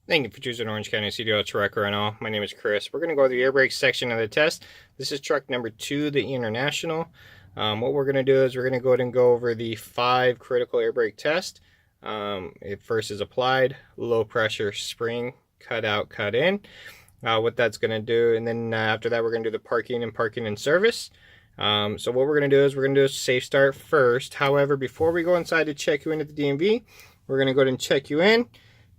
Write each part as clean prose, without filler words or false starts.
Thank you for choosing Orange County CDL Truck Rental. My name is Chris. We're going to go to the air brake section of the test. This is truck number 2, the International. What we're going to do is we're going to go ahead and go over the 5 critical air brake test. It first is applied, low pressure spring, cut out, cut in. What that's going to do, and then after that we're going to do the parking and service. So what we're going to do is we're going to do a safe start first. However, before we go inside to check you in at the DMV, we're going to go ahead and check you in,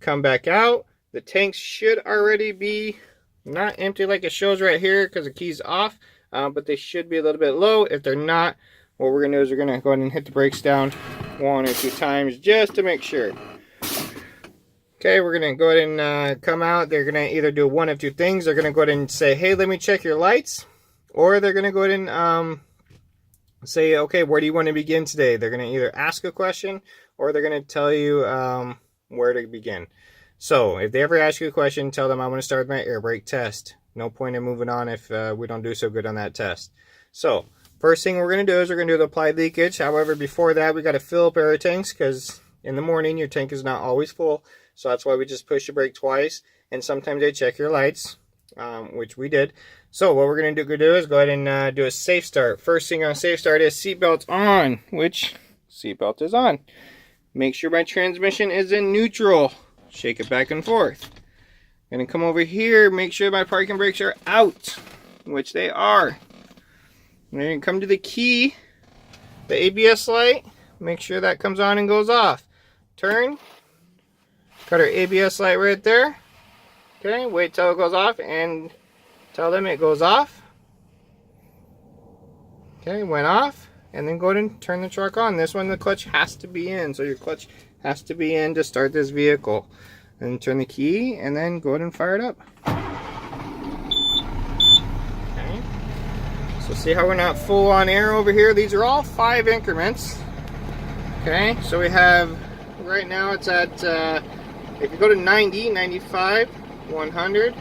come back out. The tanks should already be not empty like it shows right here because the key's off, but they should be a little bit low. If they're not, what we're going to do is we're going to go ahead and hit the brakes down 1 or 2 times just to make sure. Okay, we're going to go ahead and come out. They're going to either do one of 2 things. They're going to go ahead and say, hey, let me check your lights. Or they're going to go ahead and say, okay, where do you want to begin today? They're going to either ask a question or they're going to tell you where to begin. So if they ever ask you a question, tell them I want to start with my air brake test. No point in moving on if we don't do so good on that test. So first thing we're going to do is we're going to do the applied leakage. However, before that, we got to fill up air tanks because in the morning your tank is not always full. So that's why we just push the brake twice. And sometimes they check your lights, which we did. So what we're going to do is go ahead and do a safe start. First thing on safe start is seatbelt on, which seatbelt is on. Make sure my transmission is in neutral. Shake it back and forth. Gonna come over here, make sure my parking brakes are out, which they are. And then come to the key, the ABS light, make sure that comes on and goes off. Turn, cut our ABS light right there. Okay, wait till it goes off and tell them it goes off. Okay, went off. And then go ahead and turn the truck on. This one, the clutch has to be in. So your clutch has to be in to start this vehicle. And turn the key and then go ahead and fire it up. Okay. So see how we're not full on air over here? These are all 5 increments. Okay, so we have, right now it's at, if you go to 90, 95, 100,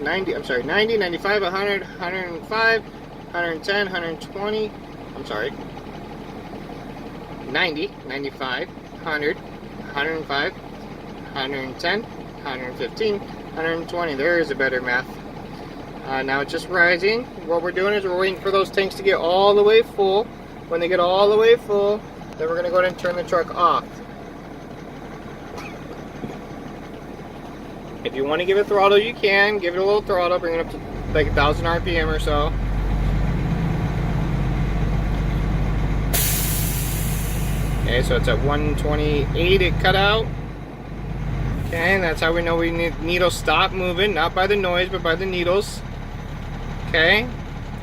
90, 95, 100, 105, 110, 120, I'm sorry, 90, 95, 100, 105, 110, 115, 120. There is a better math. Now it's just rising. What we're doing is we're waiting for those tanks to get all the way full. When they get all the way full, then we're going to go ahead and turn the truck off. If you want to give it throttle, you can. Give it a little throttle, bring it up to like 1,000 RPM or so. Okay, so it's at 128 it cut out. Okay, and that's how we know we need needles stop moving, not by the noise, but by the needles. Okay,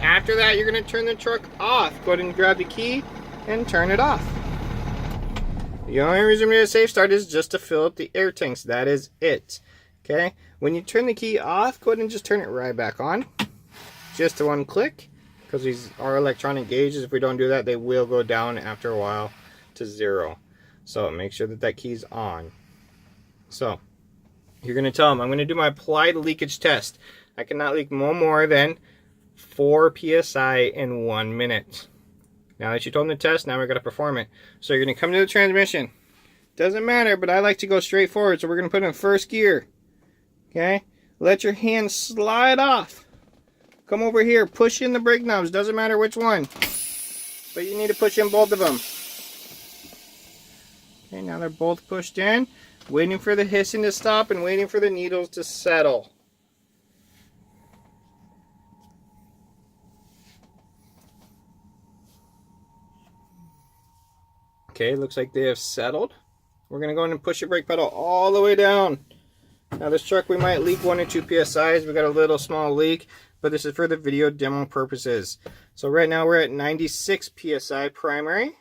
after that you're going to turn the truck off. Go ahead and grab the key and turn it off. The only reason we do a safe start is just to fill up the air tanks. That is it. Okay, when you turn the key off, go ahead and just turn it right back on. Just to 1 click, because these are electronic gauges. If we don't do that, they will go down after a while to 0. So make sure that that key's on. So you're going to tell them, I'm going to do my applied leakage test. I cannot leak no more than 4 psi in 1 minute. Now that you told them the test, now we're going to perform it. So you're going to come to the transmission. Doesn't matter, but I like to go straight forward, so we're going to put it in first gear. Okay, let your hand slide off. Come over here, push in the brake knobs, doesn't matter which one, but you need to push in both of them. Okay, now they're both pushed in, waiting for the hissing to stop and waiting for the needles to settle. Okay, looks like they have settled. We're going to go in and push the brake pedal all the way down. Now this truck, we might leak 1 or 2 psi's. We got a little small leak, but this is for the video demo purposes. So right now we're at 96 psi primary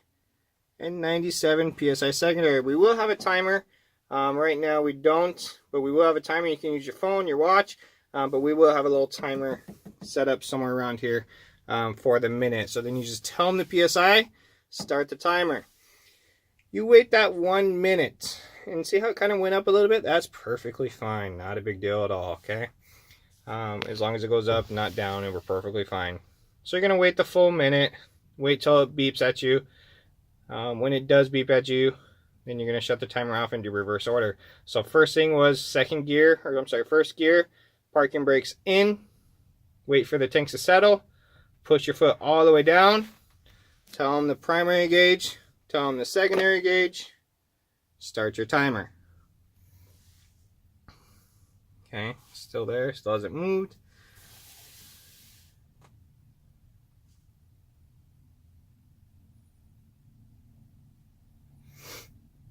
and 97 psi secondary. We will have a timer. Right now we don't, but we will have a timer. You can use your phone, your watch, but we will have a little timer set up somewhere around here for the minute. So then you just tell them the psi, start the timer. You wait that 1 minute. And see how it kind of went up a little bit? That's perfectly fine. Not a big deal at all, okay? As long as it goes up, not down, and we're perfectly fine. So you're going to wait the full minute. Wait till it beeps at you. When it does beep at you, Then you're going to shut the timer off and do reverse order. So first thing was first gear, parking brakes in, wait for the tanks to settle, push your foot all the way down, tell them the primary gauge, tell them the secondary gauge, start your timer. Okay, still there, still hasn't moved.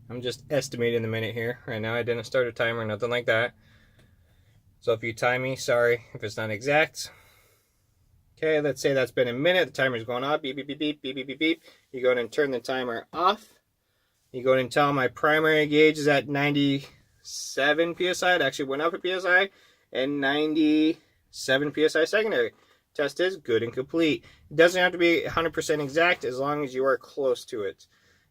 I'm just estimating the minute here. Right now I didn't start a timer, nothing like that. So if you time me, sorry if it's not exact. Okay, let's say that's been a minute. The timer's going off. Beep, beep, beep, beep, beep, beep, beep, beep. You go ahead and turn the timer off. You go ahead and tell my primary gauge is at 97 psi. It actually went up a psi. And 97 psi secondary. Test is good and complete. It doesn't have to be 100% exact as long as you are close to it.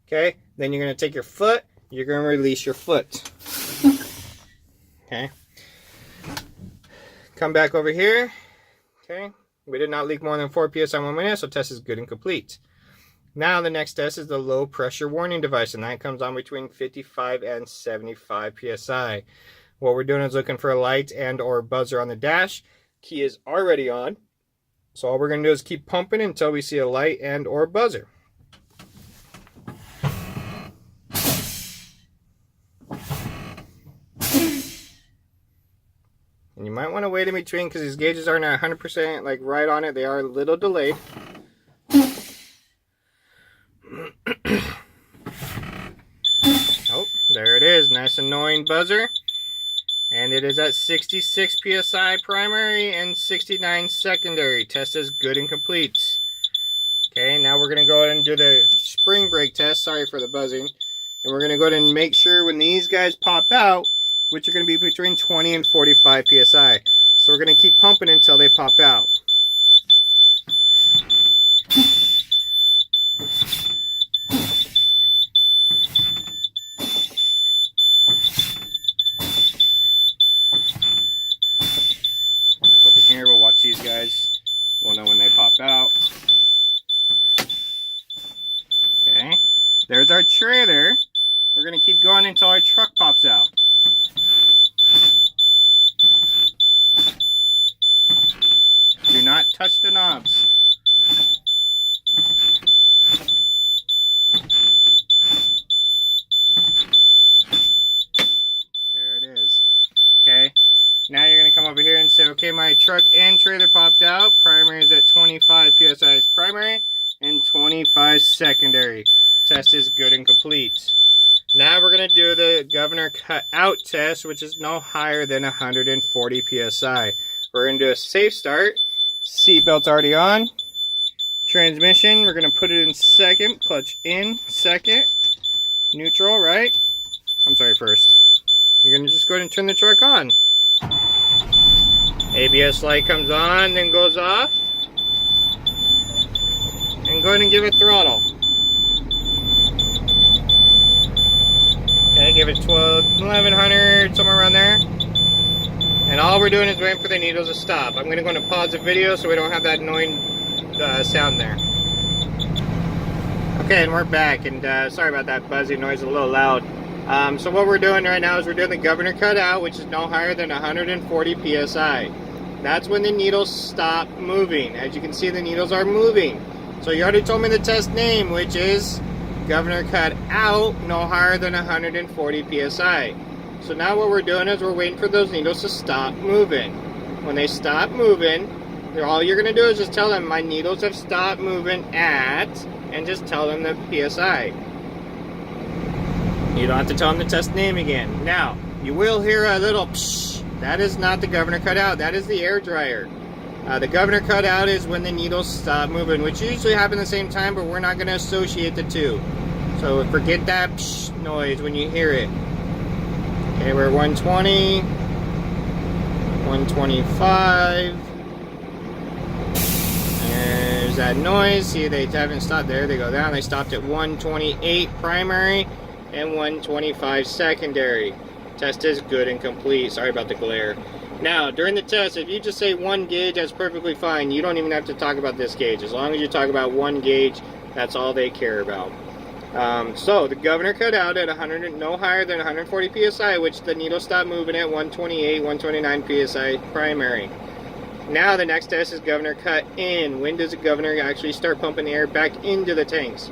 Okay, then you're going to take your foot, you're going to release your foot. Okay, come back over here. Okay, we did not leak more than 4 psi in 1 minute, so test is good and complete. Now the next test is the low pressure warning device, and that comes on between 55 and 75 psi. What we're doing is looking for a light and or buzzer on the dash. Key is already on, so all we're going to do is keep pumping until we see a light and or buzzer. And you might want to wait in between because these gauges aren't 100% like right on it. They are a little delayed. Oh, there it is. Nice annoying buzzer. And it is at 66 psi primary and 69 secondary. Test is good and complete. Okay, now we're going to go ahead and do the spring brake test. Sorry for the buzzing. And we're going to go ahead and make sure when these guys pop out, which are going to be between 20 and 45 psi. So we're going to keep pumping until they pop out. Over here, we'll watch these guys. We'll know when they pop out. Okay, there's our trailer. We're going to keep going until our truck pops out. Do not touch the knobs. There it is. Okay. Now you're going to come over here and say, okay, my truck and trailer popped out. Primary is at 25 psi primary and 25 secondary. Test is good and complete. Now we're going to do the governor cut out test, which is no higher than 140 psi. We're going to do a safe start. Seatbelt's already on. Transmission, we're going to put it in second. Clutch in second. Neutral, right? I'm sorry, first. You're going to just go ahead and turn the truck on. ABS light comes on, then goes off. And go ahead and give it throttle. Okay, give it 1100, somewhere around there. And all we're doing is waiting for the needles to stop. I'm going to go and pause the video so we don't have that annoying sound there. Okay, and we're back. And sorry about that buzzing noise, a little loud. So what we're doing right now is we're doing the governor cutout, which is no higher than 140 psi. That's when the needles stop moving. As you can see, the needles are moving. So you already told me the test name, which is governor cut out, no higher than 140 psi. So now what we're doing is we're waiting for those needles to stop moving. When they stop moving, all you're going to do is just tell them my needles have stopped moving at, and just tell them the PSI. You don't have to tell them the test name again. Now, you will hear a little psh. That is not the governor cutout. That is the air dryer. The governor cutout is when the needles stop moving, which usually happen at the same time, but we're not going to associate the two. So forget that psh noise when you hear it. Okay, we're 120, 125. There's that noise. See, they haven't stopped there. They go down. They stopped at 128 primary and 125 secondary. Test is good and complete. Sorry about the glare. Now, during the test, if you just say one gauge, that's perfectly fine. You don't even have to talk about this gauge. As long as you talk about one gauge, that's all they care about. So the governor cut out at 100, no higher than 140 psi, which the needle stopped moving at 128, 129 psi primary. Now the next test is governor cut in. When does the governor actually start pumping air back into the tanks?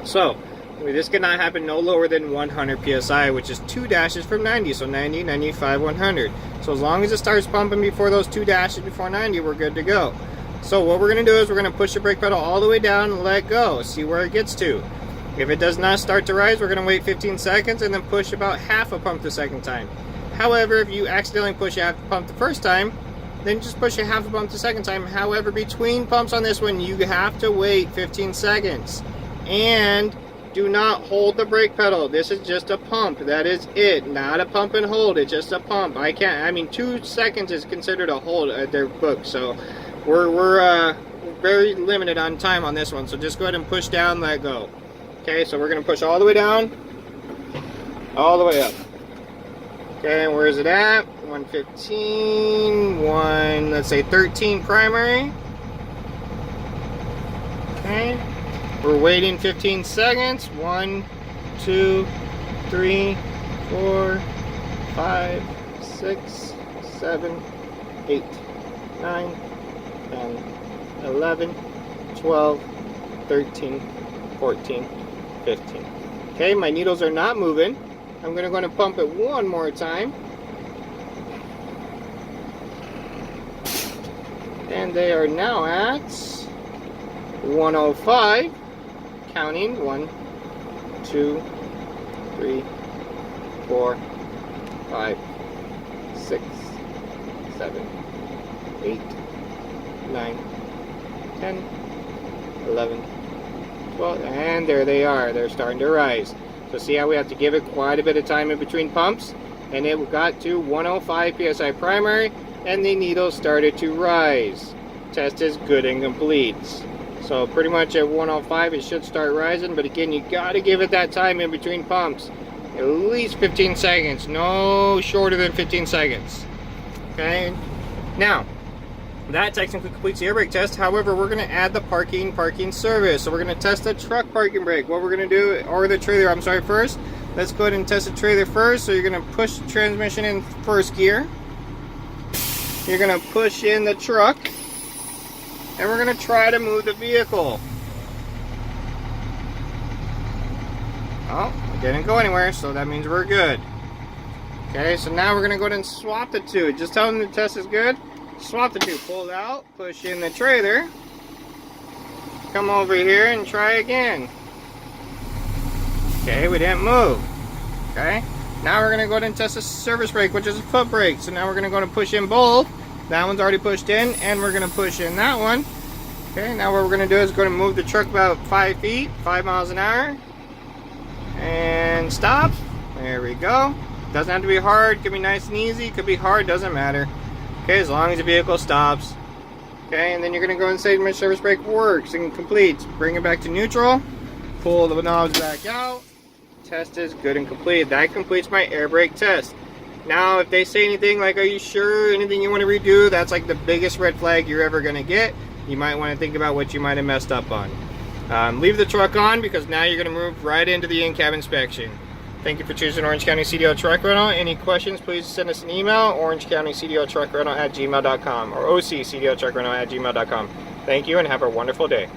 So this cannot happen no lower than 100 psi, which is 2 dashes from 90. So 90, 95, 100. So as long as it starts pumping before those 2 dashes before 90, we're good to go. So what we're going to do is we're going to push the brake pedal all the way down and let go. See where it gets to. If it does not start to rise, we're going to wait 15 seconds and then push about half a pump the second time. However, if you accidentally push half a pump the first time, then just push a half a pump the second time. However, between pumps on this one, you have to wait 15 seconds. And do not hold the brake pedal. This is just a pump. That is it. Not a pump and hold. It's just a pump. I mean, 2 seconds is considered a hold at their book. So we're very limited on time on this one. So just go ahead and push down, let go. Okay, so we're going to push all the way down, all the way up. Okay, where is it at? 115, let's say 13 primary. Okay, we're waiting 15 seconds. 1, 2, 3, 4, 5, 6, 7, 8, 9, 10, 11, 12, 13, 14, 15. Okay, my needles are not moving. I'm going to pump it one more time. And they are now at 105. Counting 1, 2, 3, 4, 5, 6, 7, 8, 9, 10, 11, 12, and there they are. They're starting to rise. So see how we have to give it quite a bit of time in between pumps, and it got to 105 psi primary, and the needle started to rise. Test is good and complete. So pretty much at 105 it should start rising, but again, you got to give it that time in between pumps. At least 15 seconds, no shorter than 15 seconds. Okay, now that technically completes the air brake test. However, we're going to add the parking service. So we're going to test the truck parking brake. What we're going to do, or the trailer, I'm sorry, first. Let's go ahead and test the trailer first. So you're going to push the transmission in first gear. You're going to push in the truck. And we're going to try to move the vehicle. Oh, it didn't go anywhere, so that means we're good. Okay, so now we're going to go ahead and swap the two. Just tell them the test is good. Swap the two. Pull out, push in the trailer. Come over here and try again. Okay, we didn't move. Okay, now we're going to go ahead and test the service brake, which is a foot brake. So now we're going to go ahead and push in both. That one's already pushed in, and we're going to push in that one. Okay, now what we're going to do is going to move the truck about 5 feet, 5 miles an hour. And stop. There we go. Doesn't have to be hard. Could be nice and easy. Could be hard. Doesn't matter. Okay, as long as the vehicle stops. Okay, and then you're going to go and say my service brake works and completes. Bring it back to neutral. Pull the knobs back out. Test is good and complete. That completes my air brake test. Now, if they say anything like, are you sure, anything you want to redo, that's like the biggest red flag you're ever going to get. You might want to think about what you might have messed up on. Leave the truck on, because now you're going to move right into the in-cab inspection. Thank you for choosing Orange County CDL Truck Rental. Any questions, please send us an email, orangecountykdltruckrental@gmail.com or occdltruckrental@gmail.com. Thank you and have a wonderful day.